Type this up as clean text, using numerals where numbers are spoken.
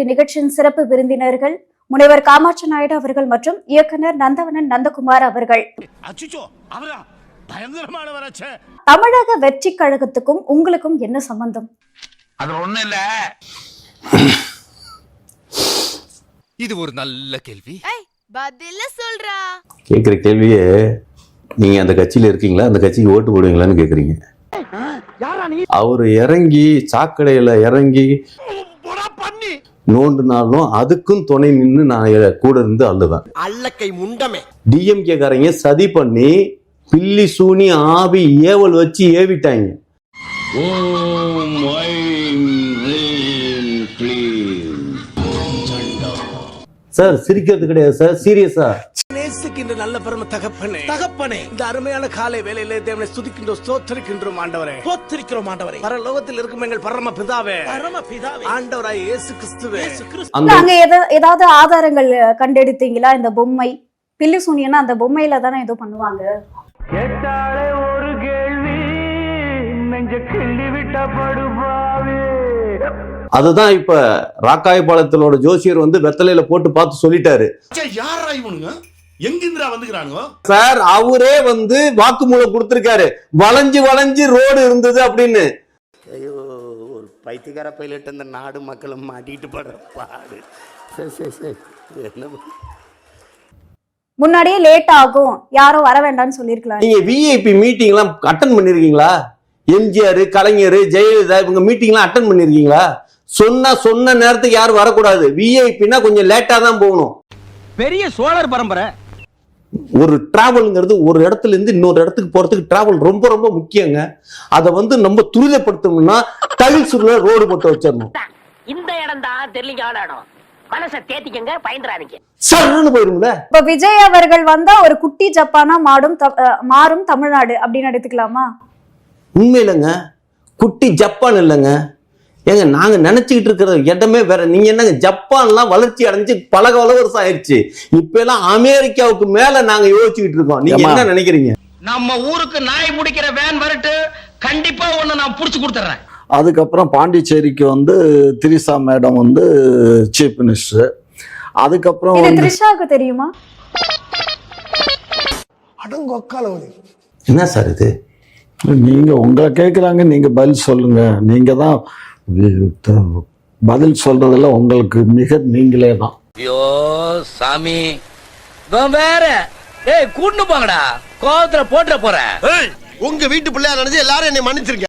நிகழ்ச்சியின் சிறப்பு விருந்தினர்கள் முனைவர் காமாட்சி நாயுடு அவர்கள் மற்றும் இயக்குனர் நந்தவனன் நந்தகுமார் அவர்கள். தமிழக வெற்றி கழகத்துக்கும் உங்களுக்கும் என்ன சம்பந்தம்? அது ஒண்ணு இல்ல. இது ஒரு நல்ல கேள்வி. பதில சொல்றா. கேக்குற கேள்வியே நீங்க அந்த கட்சியில இருக்கீங்களா, அந்த கட்சிக்கு ஓட்டு போடுவீங்களான்னு கேக்குறீங்க. அவரு இறங்கி சாக்கடையில இறங்கி நோண்டுனாலும் அதுக்கும் துணை நின்று நான் கூட இருந்து அள்ளுவேன். அல்லக்கை முண்டமே. டிஎம்கே காரங்க சதி பண்ணி பில்லி சூனி ஆவி ஏவல் வச்சு ஏவிட்டாங்க. சார் சிரிக்கிறது கிடையாது சார், சீரியஸா. நேசிக்கின்ற நல்ல பரம தகப்பனே, தகப்பனே, இந்த அருமையான காலை வேளையிலே தேவனை ஸ்துதிக்கின்றோம், ஸ்தோத்திரிக்கின்றோம் ஆண்டவரே, ஸ்தோத்திரிக்கிறோம் ஆண்டவரே. பரலோகத்தில் இருக்கும் எங்கள் பரம பிதாவே, பரம பிதாவே, ஆண்டவராய் இயேசு கிறிஸ்துவே. அங்க ஏதாவது ஆதாரங்கள் கண்டெடுத்தீங்களா? இந்த பொம்மை பில்லி சூனியனா அந்த பொம்மையில தானே ஏதோ பண்ணுவாங்க. கேட்டாலே ஒரு கேள்வி நெஞ்ச கிள்ளி விட்ட படுபாவே. அதுதான் இப்ப ராக்காயபாளையத்தோட ஜோசியர் வந்து வெத்தலையில போட்டு பார்த்து சொல்லிட்டாரு. யாரா இவனுங்க, எங்கிருந்தா வந்துக்கிறானுங்க சார்? அவரே வந்து வாக்குமூலம் கொடுத்திருக்காரு, வளைஞ்சு வளைஞ்சு ரோடு இருந்தது அப்படின்னு. ஐயோ, ஒரு பைத்தியக்கார பைலட் இந்த நாடு மக்களும் மாட்டிட்டு படுற பாடு. முன்னாடியே லேட் ஆகும், யாரும் வர வேண்டாம்னு சொல்லிருக்கலாம். நீங்க விஐபி மீட்டிங் எல்லாம் அட்டன் பண்ணிருக்கீங்களா? எம்ஜிஆர், கலைஞர், ஜெயலலிதா இவங்க மீட்டிங் எல்லாம் அட்டன் பண்ணிருக்கீங்களா? சொன்ன நேரத்துக்கு யாரும் வரக்கூடாது. விஐபினா கொஞ்சம் லேட்டா தான் போகணும். பெரிய சோழர் பரம்பரை. ஒரு டிராவல்ங்கிறது ஒரு இடத்துல இருந்து இன்னொரு இடத்துக்கு போறதுக்கு டிராவல் ரொம்ப ரொம்ப முக்கியங்க. அதை வந்து நம்ம துரிதப்படுத்தணும்னா டைல்ஸ் ரோடு போட்டு வச்சிடணும். இந்த இடம் தான் தெரியல இடம், மனசை தேத்திக்கங்க, பயந்துறாதீங்க, சர்ன்னு போயிருங்களே. இப்ப விஜய் அவர்கள் வந்தா ஒரு குட்டி ஜப்பானா மாறும் தமிழ்நாடு அப்படின்னு எடுத்துக்கலாமா? உண்மையிலங்க குட்டி ஜப்பான் இல்லைங்க. ஏங்க நாங்க நினைச்சுக்கிட்டு இருக்கிற இடமே வேற. நீங்க என்னங்க, ஜப்பான்லாம் வளர்ச்சி அடைஞ்சு பல வருஷம் ஆயிடுச்சு. இப்ப எல்லாம் அமெரிக்காவுக்கு மேல நாங்க யோசிச்சுக்கிட்டு இருக்கோம். நீங்க என்ன நினைக்கிறீங்க? நம்ம ஊருக்கு நாய் பிடிக்கிற வேன் வரட்டு, கண்டிப்பா ஒண்ணு நான் புடிச்சு கொடுத்துறேன். அதுக்கப்புறம் பாண்டிச்சேரிக்கு வந்து திரிசா மேடம் வந்து சீஃப் மினிஸ்டர். அதுக்கப்புறம் திரிஷாவுக்கு தெரியுமா? என்ன சார் இது? நீங்க உங்களை கேட்குறாங்க, நீங்க பதில் சொல்லுங்க. நீங்க தான் பதில் சொல்றதுல உங்களுக்கு மிக நீங்களே தான். ஐயோ சாமி, வேற கூட்டு போங்கடா, கோவத்துல போட்டுற போறேன். உங்க வீட்டு பிள்ளையா நினைச்சு எல்லாரும் என்னை மன்னிச்சிருக்க.